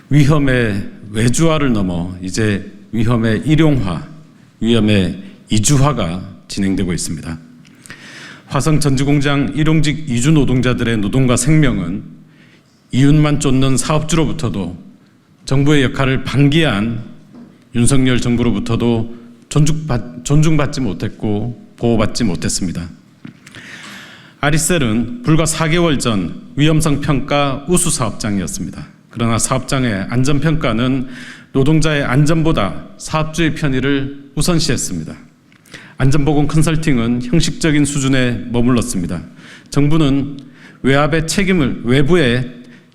위험의 외주화를 넘어 이제 위험의 일용화, 위험의 이주화가 진행되고 있습니다. 화성 전지공장 일용직 이주 노동자들의 노동과 생명은 이윤만 쫓는 사업주로부터도 정부의 역할을 방기한 윤석열 정부로부터도 존중받지 못했고 보호받지 못했습니다. 아리셀은 불과 4개월 전 위험성 평가 우수 사업장이었습니다. 그러나 사업장의 안전평가는 노동자의 안전보다 사업주의 편의를 우선시했습니다. 안전보건 컨설팅은 형식적인 수준에 머물렀습니다. 정부는 외부의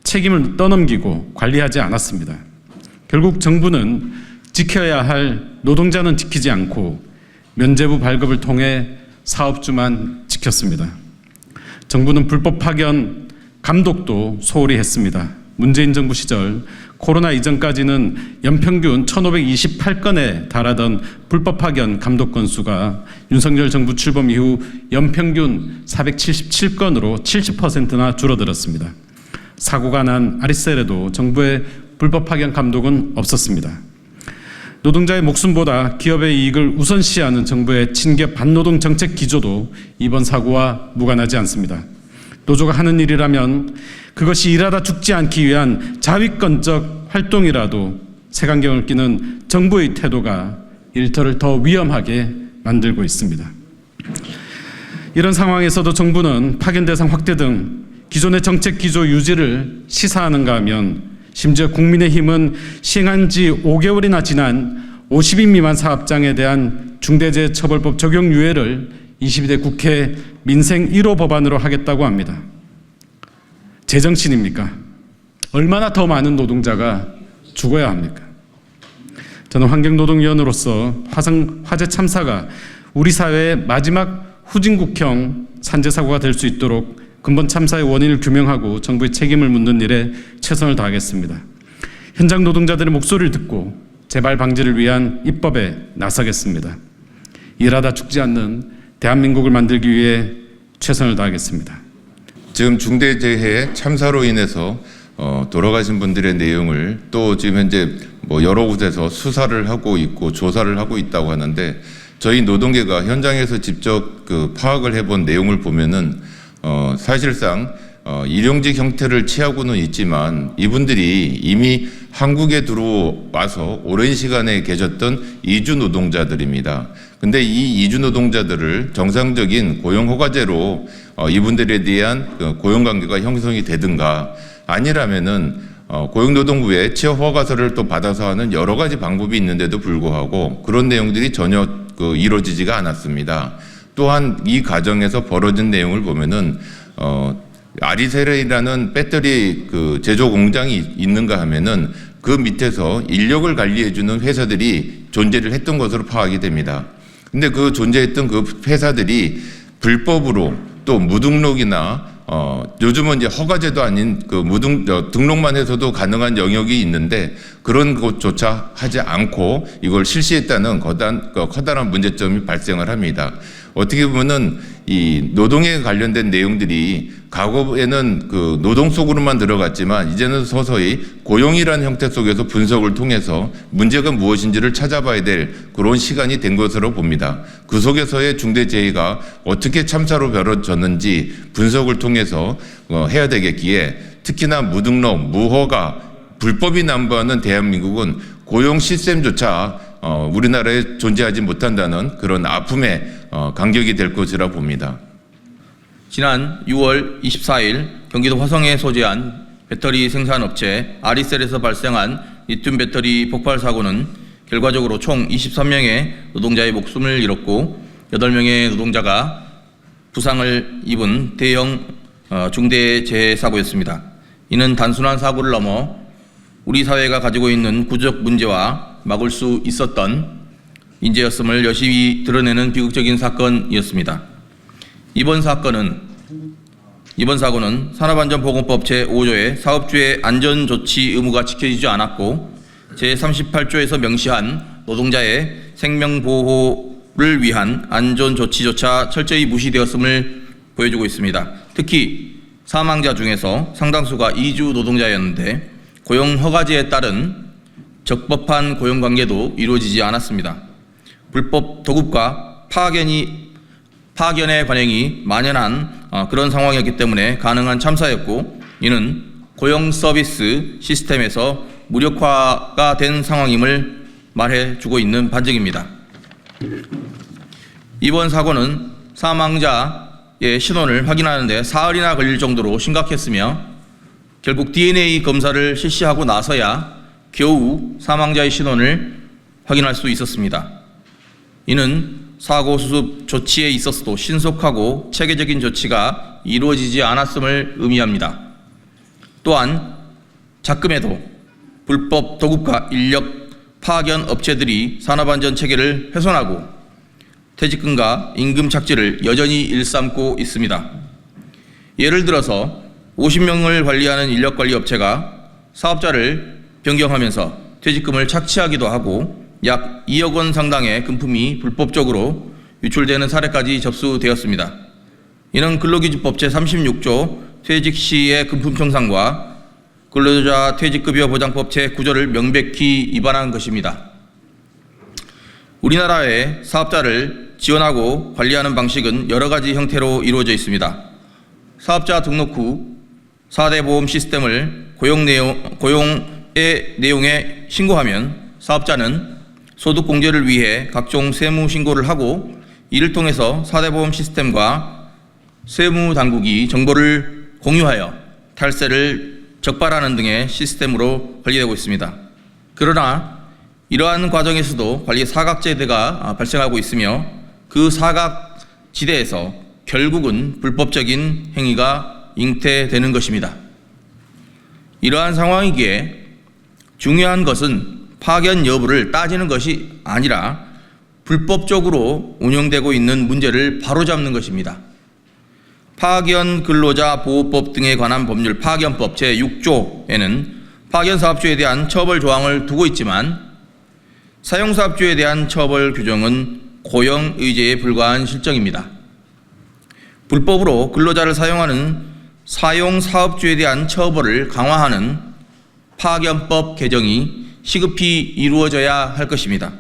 책임을 떠넘기고 관리하지 않았습니다. 결국 정부는 지켜야 할 노동자는 지키지 않고 면제부 발급을 통해 사업주만 지켰습니다. 정부는 불법 파견 감독도 소홀히 했습니다. 문재인 정부 시절 코로나 이전까지는 연평균 1,528건에 달하던 불법 파견 감독 건수가 윤석열 정부 출범 이후 연평균 477건으로 70%나 줄어들었습니다. 사고가 난 아리셀에도 정부의 불법 파견 감독은 없었습니다. 노동자의 목숨보다 기업의 이익을 우선시하는 정부의 친기업 반노동 정책 기조도 이번 사고와 무관하지 않습니다. 노조가 하는 일이라면 그것이 일하다 죽지 않기 위한 자위권적 활동이라도 색안경을 끼는 정부의 태도가 일터를 더 위험하게 만들고 있습니다. 이런 상황에서도 정부는 파견 대상 확대 등 기존의 정책 기조 유지를 시사하는가 하면 심지어 국민의힘은 시행한 지 5개월이나 지난 50인 미만 사업장에 대한 중대재해처벌법 적용 유예를 22대 국회 민생 1호 법안으로 하겠다고 합니다. 제정신입니까? 얼마나 더 많은 노동자가 죽어야 합니까? 저는 환경노동위원으로서 화성 화재 참사가 우리 사회의 마지막 후진국형 산재사고가 될 수 있도록 근본 참사의 원인을 규명하고 정부의 책임을 묻는 일에 최선을 다하겠습니다. 현장 노동자들의 목소리를 듣고 재발 방지를 위한 입법에 나서겠습니다. 일하다 죽지 않는 대한민국을 만들기 위해 최선을 다하겠습니다. 지금 중대재해 참사로 인해서 돌아가신 분들의 내용을 또 지금 현재 여러 곳에서 수사를 하고 있고 조사를 하고 있다고 하는데 저희 노동계가 현장에서 직접 파악을 해본 내용을 보면은 사실상 일용직 형태를 취하고는 있지만 이분들이 이미 한국에 들어와서 오랜 시간에 계셨던 이주 노동자들입니다. 근데 이 이주 노동자들을 정상적인 고용 허가제로 이분들에 대한 고용관계가 형성이 되든가 아니라면은 고용노동부에 취업 허가서를 또 받아서 하는 여러 가지 방법이 있는데도 불구하고 그런 내용들이 전혀 이루어지지가 않았습니다. 또한 이 과정에서 벌어진 내용을 보면은 아리셀이라는 배터리 제조 공장이 있는가 하면은 그 밑에서 인력을 관리해주는 회사들이 존재를 했던 것으로 파악이 됩니다. 근데 그 존재했던 그 회사들이 불법으로 또 무등록이나 요즘은 이제 허가제도 아닌 등록만 해서도 가능한 영역이 있는데 그런 것조차 하지 않고 이걸 실시했다는 커다란 문제점이 발생을 합니다. 어떻게 보면은 이 노동에 관련된 내용들이 과거에는 노동 속으로만 들어갔지만 이제는 서서히 고용이라는 형태 속에서 분석을 통해서 문제가 무엇인지를 찾아봐야 될 그런 시간이 된 것으로 봅니다. 그 속에서의 중대재해가 어떻게 참사로 벌어졌는지 분석을 통해서 해야 되겠기에 특히나 무등록, 무허가, 불법이 남부하는 대한민국은 고용 시스템조차 우리나라에 존재하지 못한다는 그런 아픔의 간격이 될 것이라 봅니다. 지난 6월 24일 경기도 화성에 소재한 배터리 생산업체 아리셀에서 발생한 리튬 배터리 폭발 사고는 결과적으로 총 23명의 노동자의 목숨을 잃었고 8명의 노동자가 부상을 입은 대형 중대재해 사고였습니다. 이는 단순한 사고를 넘어 우리 사회가 가지고 있는 구조적 문제와 막을 수 있었던 인재였음을 여실히 드러내는 비극적인 사건이었습니다. 이번 사고는 산업안전보건법 제5조의 사업주의 안전조치 의무가 지켜지지 않았고 제38조에서 명시한 노동자의 생명보호를 위한 안전조치조차 철저히 무시되었음을 보여주고 있습니다. 특히 사망자 중에서 상당수가 이주 노동자였는데 고용 허가제에 따른 적법한 고용 관계도 이루어지지 않았습니다. 불법 도급과 파견의 관행이 만연한 그런 상황이었기 때문에 가능한 참사였고, 이는 고용 서비스 시스템에서 무력화가 된 상황임을 말해주고 있는 반증입니다. 이번 사고는 사망자의 신원을 확인하는데 사흘이나 걸릴 정도로 심각했으며, 결국 DNA 검사를 실시하고 나서야 겨우 사망자의 신원을 확인할 수 있었습니다. 이는 사고 수습 조치에 있어서도 신속하고 체계적인 조치가 이루어지지 않았음을 의미합니다. 또한 작금에도 불법 도급과 인력 파견 업체들이 산업안전 체계를 훼손하고 퇴직금과 임금 착지를 여전히 일삼고 있습니다. 예를 들어서 50명을 관리하는 인력관리 업체가 사업자를 변경하면서 퇴직금을 착취하기도 하고 약 2억 원 상당의 금품이 불법적으로 유출되는 사례까지 접수되었습니다. 이는 근로기준법 제36조 퇴직 시의 금품 청산과 근로자 퇴직급여 보장법 제9조를 명백히 위반한 것입니다. 우리나라의 사업자를 지원하고 관리하는 방식은 여러 가지 형태로 이루어져 있습니다. 사업자 등록 후 4대 보험 시스템을 고용의 내용에 신고하면 사업자는 소득 공제를 위해 각종 세무 신고를 하고, 이를 통해서 4대 보험 시스템과 세무 당국이 정보를 공유하여 탈세를 적발하는 등의 시스템으로 관리되고 있습니다. 그러나 이러한 과정에서도 관리 사각지대가 발생하고 있으며, 그 사각지대에서 결국은 불법적인 행위가 잉태되는 것입니다. 이러한 상황이기에 중요한 것은 파견 여부를 따지는 것이 아니라 불법적으로 운영되고 있는 문제를 바로잡는 것입니다. 파견 근로자 보호법 등에 관한 법률 파견법 제6조에는 파견사업주에 대한 처벌 조항을 두고 있지만, 사용사업주에 대한 처벌 규정은 고용의제에 불과한 실정입니다. 불법으로 근로자를 사용하는 사용사업주에 대한 처벌을 강화하는 파견법 개정이 시급히 이루어져야 할 것입니다.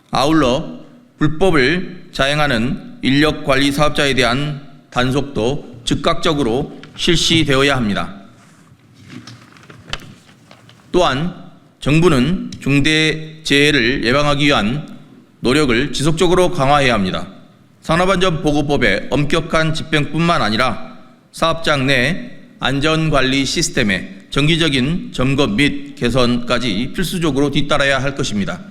아울러 불법을 자행하는 인력관리 사업자에 대한 단속도 즉각적으로 실시되어야 합니다. 또한 정부는 중대재해를 예방하기 위한 노력을 지속적으로 강화해야 합니다. 산업안전보고법의 엄격한 집행뿐만 아니라 사업장 내 안전관리 시스템의 정기적인 점검 및 개선까지 필수적으로 뒤따라야 할 것입니다.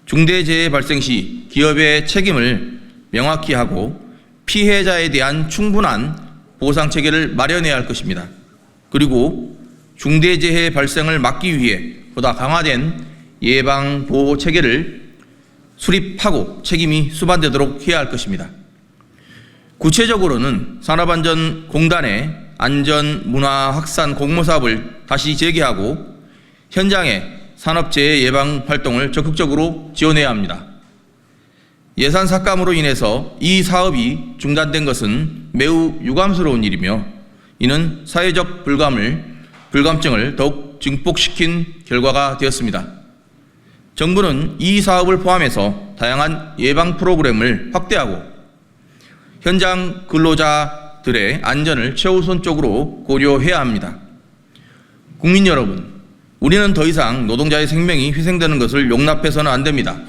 중대재해 발생 시 기업의 책임을 명확히 하고 피해자에 대한 충분한 보상체계를 마련해야 할 것입니다. 그리고 중대재해 발생을 막기 위해 보다 강화된 예방보호체계를 수립하고 책임이 수반되도록 해야 할 것입니다. 구체적으로는 산업안전공단의 안전문화 확산 공모사업을 다시 재개하고 현장의 산업재해 예방 활동을 적극적으로 지원해야 합니다. 예산 삭감으로 인해서 이 사업이 중단된 것은 매우 유감스러운 일이며, 이는 사회적 불감증을 더욱 증폭시킨 결과가 되었습니다. 정부는 이 사업을 포함해서 다양한 예방 프로그램을 확대하고 현장 근로자들의 안전을 최우선적으로 고려해야 합니다. 국민 여러분, 우리는 더 이상 노동자의 생명이 희생되는 것을 용납해서는 안 됩니다.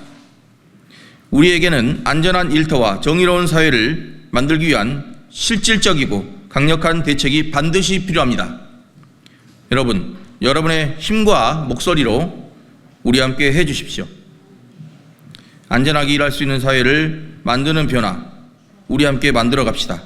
우리에게는 안전한 일터와 정의로운 사회를 만들기 위한 실질적이고 강력한 대책이 반드시 필요합니다. 여러분, 여러분의 힘과 목소리로 우리 함께 해주십시오. 안전하게 일할 수 있는 사회를 만드는 변화, 우리 함께 만들어 갑시다.